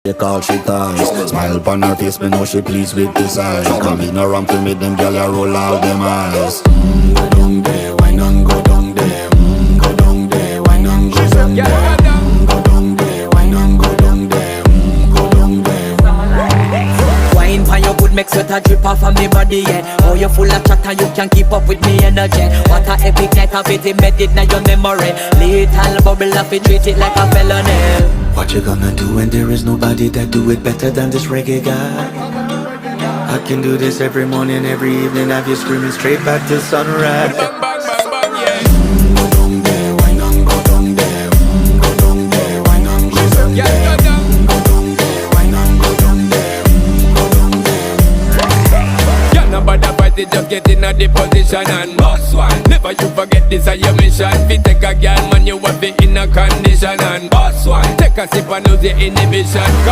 They call she ties. Smile upon her face, me know she pleased with this eyes. Come in around to me, them gyal a roll out them eyes. Go down there, why not go down there? Go down there, why not go down there? Go down there, why not go down there? Go down there. Wine pan your good, make sweat a drip off of me body, yeah. Oh, you full of chatter, you can keep up with me energy. What a epic night of it, embedded in your memory. Little bubble of it, treat it like a felony. What you gonna do when there is nobody that do it better than this reggae guy? I can do this every morning, every evening, have you screaming straight back to sunrise. Bang, bang, bang, bang, yeah. Go down there, why not go down there? Go down there, why not go down there? Yeah, go down. Go down there, why not go down there? Go down there. Yeah, nobody fight it, just get in a the position and boss one. Never you forget this is your mission. Fi take a girl, man, you have it in a condition and boss one. Take a sip and lose your inhibition. Come